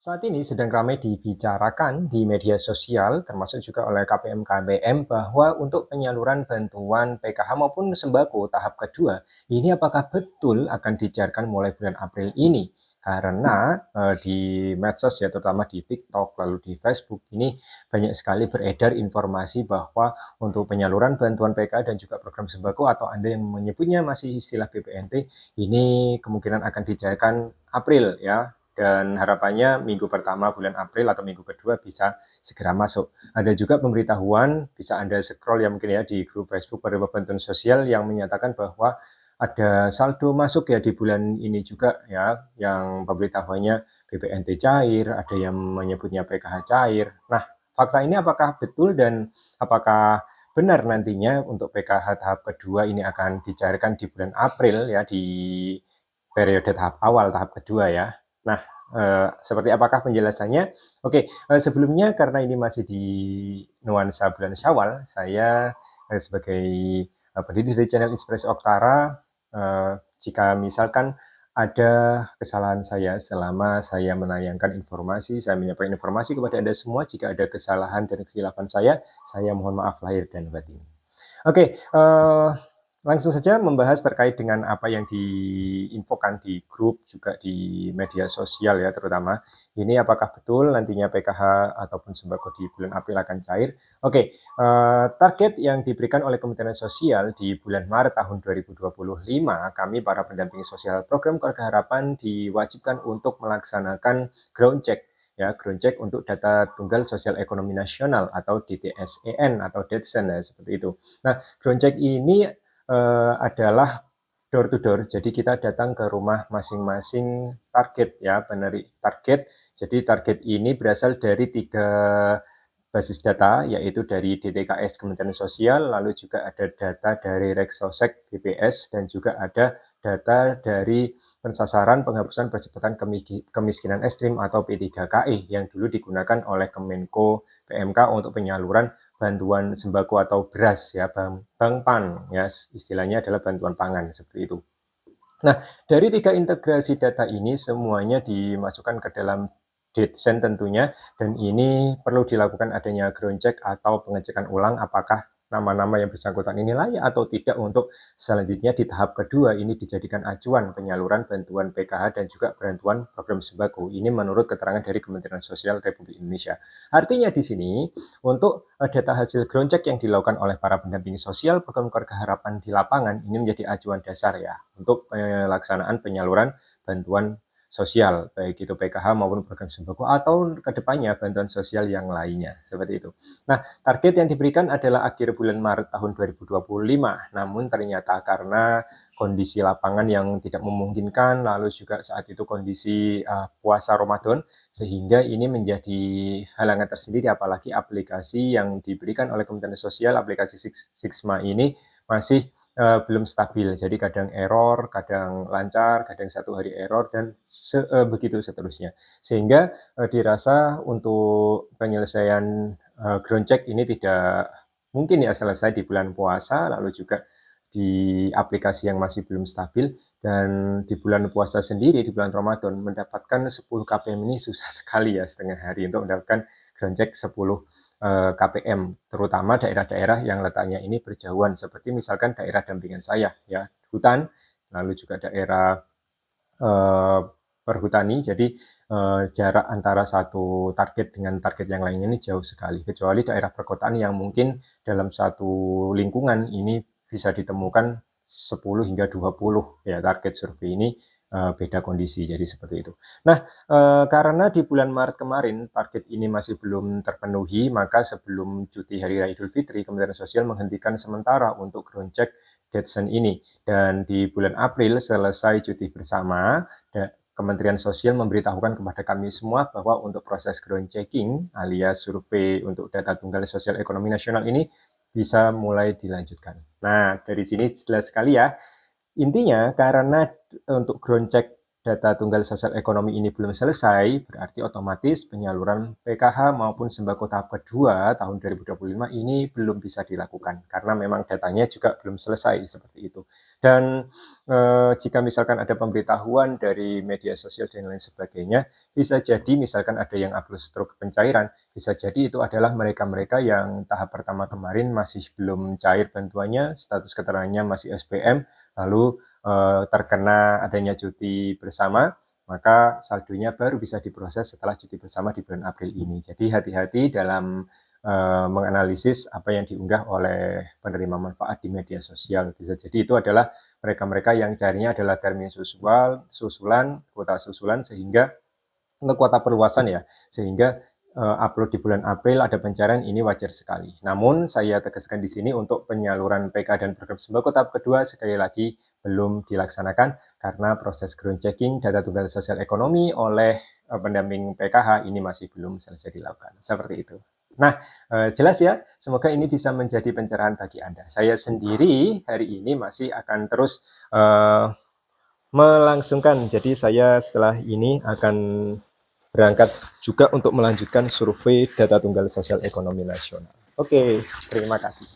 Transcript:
Saat ini sedang ramai dibicarakan di media sosial, termasuk juga oleh KPM bahwa untuk penyaluran bantuan PKH maupun sembako tahap kedua, ini apakah betul akan dicairkan mulai bulan April ini? Karena di medsos ya, terutama di TikTok, lalu di Facebook, ini banyak sekali beredar informasi bahwa untuk penyaluran bantuan PKH dan juga program sembako atau Anda yang menyebutnya masih istilah BPNT, ini kemungkinan akan dicairkan April ya, dan harapannya minggu pertama bulan April atau minggu kedua bisa segera masuk. Ada juga pemberitahuan, bisa Anda scroll ya mungkin ya di grup Facebook penerima bantuan sosial yang menyatakan bahwa ada saldo masuk ya di bulan ini juga ya, yang pemberitahuannya BPNT cair, ada yang menyebutnya PKH cair. Nah, fakta ini apakah betul dan apakah benar nantinya untuk PKH tahap kedua ini akan dicairkan di bulan April ya, di periode tahap awal tahap kedua ya. Nah, seperti apakah penjelasannya? Oke, sebelumnya karena ini masih di nuansa bulan Syawal, saya sebagai pendiri dari channel Inspirasi Oktara, jika misalkan ada kesalahan saya selama saya menayangkan informasi, saya menyampaikan informasi kepada Anda semua, jika ada kesalahan dan kekhilafan saya mohon maaf lahir dan batin. Oke, langsung saja membahas terkait dengan apa yang diinfokan di grup, juga di media sosial ya terutama. Ini apakah betul nantinya PKH ataupun sembako di bulan April akan cair? Oke, target yang diberikan oleh Kementerian Sosial di bulan Maret tahun 2025, kami para pendamping sosial program Keluarga Harapan diwajibkan untuk melaksanakan ground check ya, ground check untuk data tunggal sosial ekonomi nasional atau DTSEN atau DETSEN ya, seperti itu. Nah, ground check ini adalah door to door. Jadi kita datang ke rumah masing-masing target ya, target. Jadi target ini berasal dari 3 basis data, yaitu dari DTKS Kementerian Sosial, lalu juga ada data dari Reksosek BPS, dan juga ada data dari pensasaran penghapusan percepatan kemiskinan ekstrim atau P3KE yang dulu digunakan oleh Kemenko PMK untuk penyaluran bantuan sembako atau beras ya, Bangpan ya, istilahnya adalah bantuan pangan seperti itu. Nah, dari 3 integrasi data ini semuanya dimasukkan ke dalam DETSEN tentunya, dan ini perlu dilakukan adanya ground check atau pengecekan ulang apakah nama-nama yang bersangkutan ini layak atau tidak untuk selanjutnya di tahap kedua ini dijadikan acuan penyaluran bantuan PKH dan juga bantuan program sembako. Ini menurut keterangan dari Kementerian Sosial Republik Indonesia. Artinya di sini untuk data hasil ground check yang dilakukan oleh para pendamping sosial program Keluarga Harapan di lapangan ini menjadi acuan dasar ya untuk pelaksanaan penyaluran bantuan sosial, baik itu PKH maupun program sembako atau kedepannya bantuan sosial yang lainnya, seperti itu. Nah, target yang diberikan adalah akhir bulan Maret tahun 2025, namun ternyata karena kondisi lapangan yang tidak memungkinkan, lalu juga saat itu kondisi puasa Ramadan, sehingga ini menjadi halangan tersendiri, apalagi aplikasi yang diberikan oleh Kementerian Sosial, aplikasi Sixma ini masih belum stabil. Jadi kadang error, kadang lancar, kadang 1 hari error, dan begitu seterusnya. Sehingga dirasa untuk penyelesaian ground check ini tidak mungkin ya selesai di bulan puasa, lalu juga di aplikasi yang masih belum stabil, dan di bulan puasa sendiri, di bulan Ramadan, mendapatkan 10 KPM ini susah sekali ya, setengah hari untuk mendapatkan ground check 10 KPM, terutama daerah-daerah yang letaknya ini berjauhan, seperti misalkan daerah dampingan saya ya, hutan, lalu juga daerah perhutani, jadi jarak antara satu target dengan target yang lainnya ini jauh sekali, kecuali daerah perkotaan yang mungkin dalam satu lingkungan ini bisa ditemukan 10 hingga 20 ya target survei ini beda kondisi, jadi seperti itu. Nah, karena di bulan Maret kemarin target ini masih belum terpenuhi, maka sebelum cuti Hari Raya Idul Fitri, Kementerian Sosial menghentikan sementara untuk ground check DETSEN ini. Dan di bulan April selesai cuti bersama, Kementerian Sosial memberitahukan kepada kami semua bahwa untuk proses ground checking alias survei untuk data tunggal sosial ekonomi nasional ini bisa mulai dilanjutkan. Nah, dari sini jelas sekali ya. Intinya karena untuk ground check data tunggal sosial ekonomi ini belum selesai, berarti otomatis penyaluran PKH maupun sembako tahap kedua tahun 2025 ini belum bisa dilakukan karena memang datanya juga belum selesai seperti itu. Dan jika misalkan ada pemberitahuan dari media sosial dan lain sebagainya, bisa jadi misalkan ada yang upload stroke pencairan, bisa jadi itu adalah mereka-mereka yang tahap pertama kemarin masih belum cair bantuannya, status keterangannya masih SPM, lalu terkena adanya cuti bersama, maka saldonya baru bisa diproses setelah cuti bersama di bulan April ini. Jadi hati-hati dalam menganalisis apa yang diunggah oleh penerima manfaat di media sosial. Bisa jadi itu adalah mereka-mereka yang carinya adalah termin susulan, kuota susulan, sehingga untuk kuota perluasan ya, sehingga upload di bulan April ada pencairan, ini wajar sekali. Namun saya tegaskan di sini untuk penyaluran PK dan program sembako tahap kedua sekali lagi belum dilaksanakan karena proses ground checking data tunggal sosial ekonomi oleh pendamping PKH ini masih belum selesai dilakukan. Seperti itu. Nah, jelas ya, semoga ini bisa menjadi pencerahan bagi Anda. Saya sendiri hari ini masih akan terus melangsungkan. Jadi saya setelah ini akan berangkat juga untuk melanjutkan survei data tunggal sosial ekonomi nasional. Oke, terima kasih.